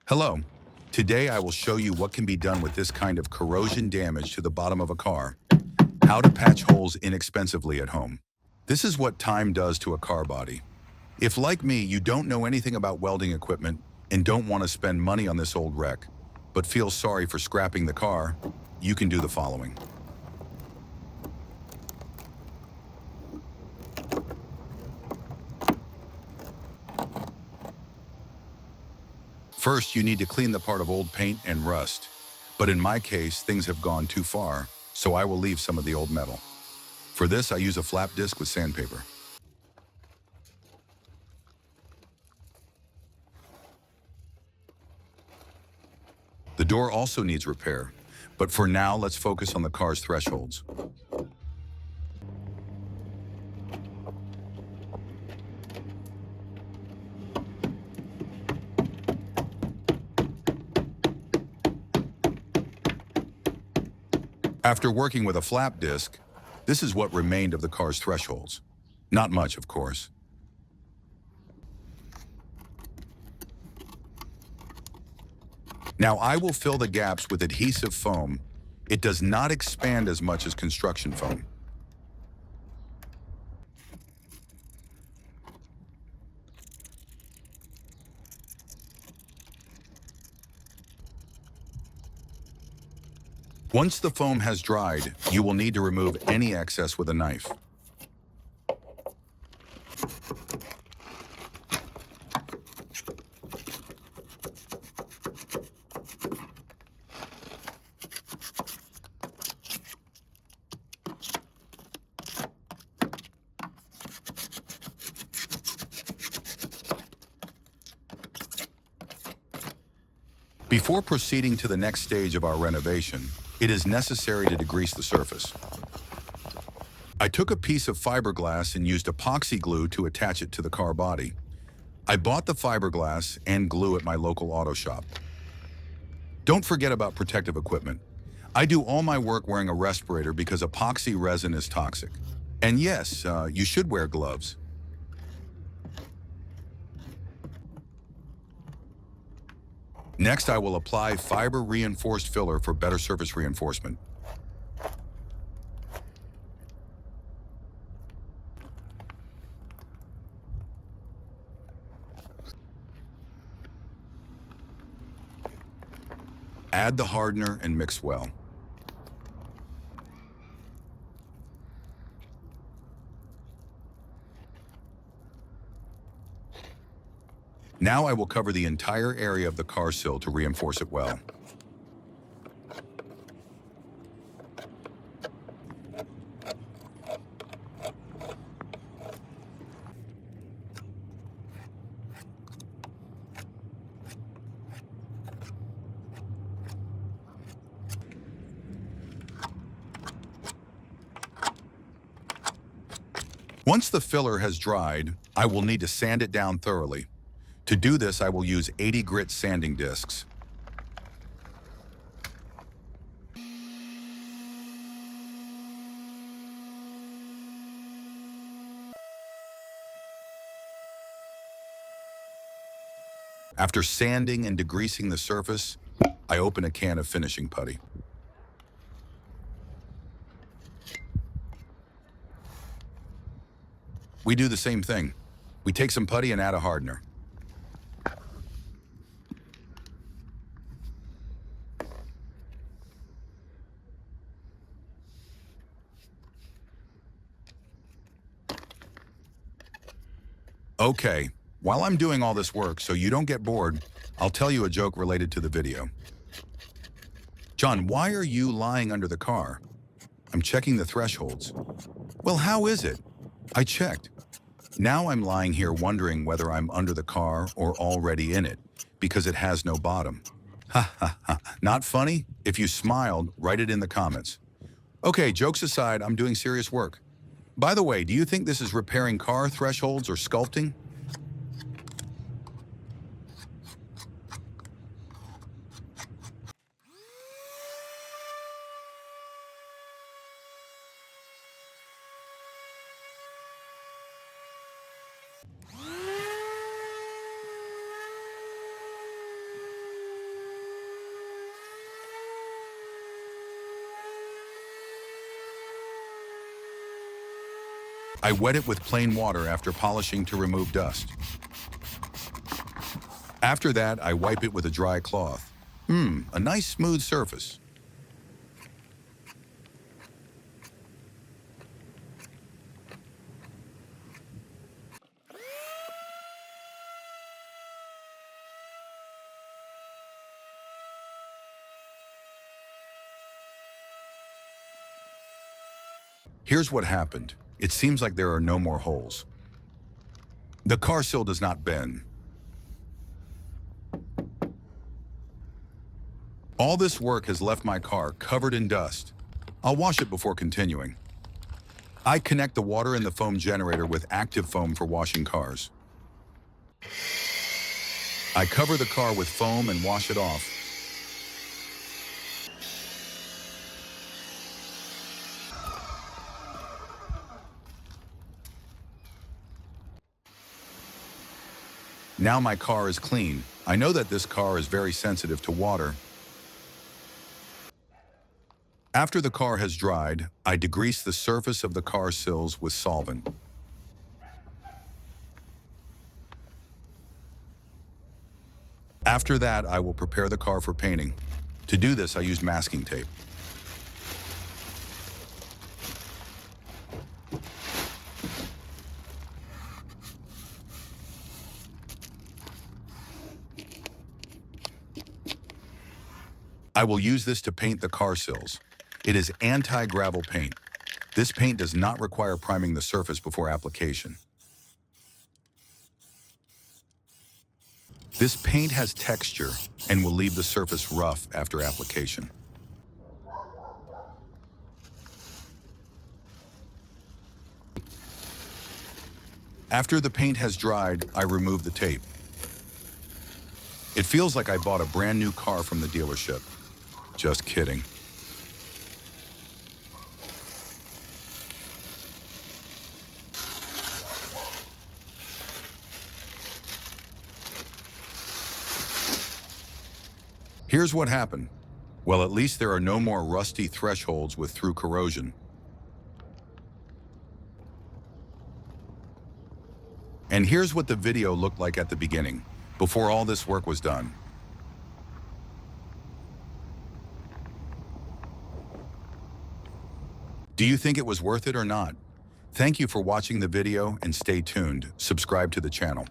Hello. Today I will show you what can be done with this kind of corrosion damage to the bottom of a car. How to patch holes inexpensively at home. This is what time does to a car body. If, like me, you don't know anything about welding equipment and don't want to spend money on this old wreck, but feel sorry for scrapping the car, you can do the following. First, you need to clean the part of old paint and rust. But in my case, things have gone too far, so I will leave some of the old metal. For this, I use a flap disc with sandpaper. The door also needs repair, but for now, let's focus on the car's thresholds. After working with a flap disc, this is what remained of the car's thresholds. Not much, of course. Now I will fill the gaps with adhesive foam. It does not expand as much as construction foam. Once the foam has dried, you will need to remove any excess with a knife. Before proceeding to the next stage of our renovation, it is necessary to degrease the surface. I took a piece of fiberglass and used epoxy glue to attach it to the car body. I bought the fiberglass and glue at my local auto shop. Don't forget about protective equipment. I do all my work wearing a respirator because epoxy resin is toxic. And yes, you should wear gloves. Next, I will apply fiber reinforced filler for better surface reinforcement. Add the hardener and mix well. Now I will cover the entire area of the car sill to reinforce it well. Once the filler has dried, I will need to sand it down thoroughly. To do this, I will use 80 grit sanding discs. After sanding and degreasing the surface, I open a can of finishing putty. We do the same thing. We take some putty and add a hardener. Okay, while I'm doing all this work so you don't get bored, I'll tell you a joke related to the video. John, why are you lying under the car? I'm checking the thresholds. Well, how is it? I checked. Now I'm lying here wondering whether I'm under the car or already in it, because it has no bottom. Ha ha ha. Not funny? If you smiled, write it in the comments. Okay, jokes aside, I'm doing serious work. By the way, do you think this is repairing car thresholds or sculpting? I wet it with plain water after polishing to remove dust. After that, I wipe it with a dry cloth. A nice smooth surface. Here's what happened. It seems like there are no more holes. The car sill does not bend. All this work has left my car covered in dust. I'll wash it before continuing. I connect the water in the foam generator with active foam for washing cars. I cover the car with foam and wash it off. Now my car is clean. I know that this car is very sensitive to water. After the car has dried, I degrease the surface of the car sills with solvent. After that, I will prepare the car for painting. To do this, I use masking tape. I will use this to paint the car sills. It is anti-gravel paint. This paint does not require priming the surface before application. This paint has texture and will leave the surface rough after application. After the paint has dried, I remove the tape. It feels like I bought a brand new car from the dealership. Just kidding. Here's what happened. Well, at least there are no more rusty thresholds with through corrosion. And here's what the video looked like at the beginning, before all this work was done. Do you think it was worth it or not? Thank you for watching the video and stay tuned. Subscribe to the channel.